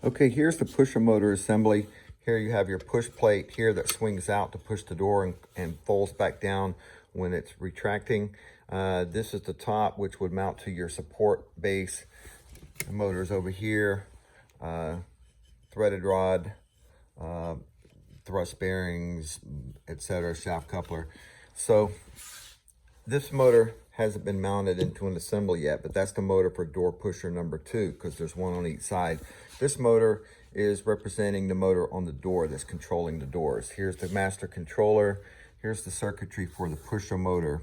Okay, here's the pusher motor assembly. Here you have your push plate here that swings out to push the door and folds back down when it's retracting. This is the top, which would mount to your support base. The motor's over here, threaded rod, thrust bearings, etc., shaft coupler. So this motor hasn't been mounted into an assembly yet, but that's the motor for door pusher number 2, because there's one on each side. This motor is representing the motor on the door that's controlling the doors. Here's the master controller. Here's the circuitry for the pusher motor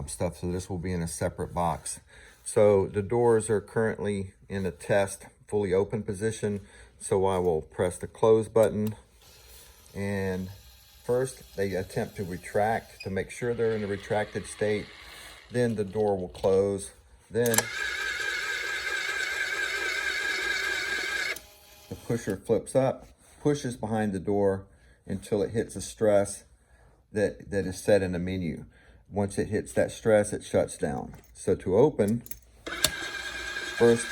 stuff. So this will be in a separate box. So the doors are currently in a test, fully open position. So I will press the close button, and first they attempt to retract to make sure they're in a retracted state. Then the door will close. Then the pusher flips up, pushes behind the door until it hits a stress that is set in the menu. Once it hits that stress, it shuts down. So to open, first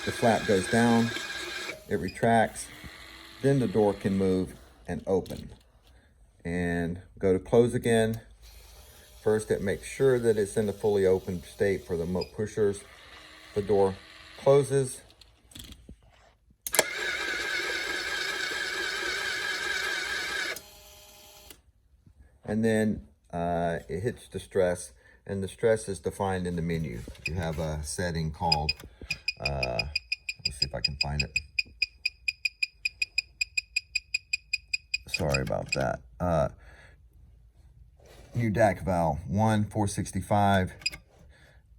the flap goes down, it retracts, then the door can move and open. And go to close again. First, it makes sure that it's in a fully open state for the pushers. The door closes. And then it hits the stress, and the stress is defined in the menu. You have a setting called, let's see if I can find it. Sorry about that. New DAC valve 1, 465.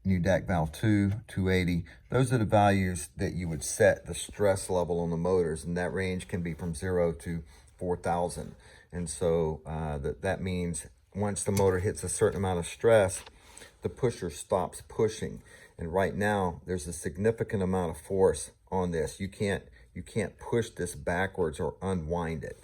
New DAC valve 2, 280. Those are the values that you would set the stress level on the motors, and that range can be from 0 to 4,000. And so that means once the motor hits a certain amount of stress, the pusher stops pushing. And right now, there's a significant amount of force on this. You can't push this backwards or unwind it.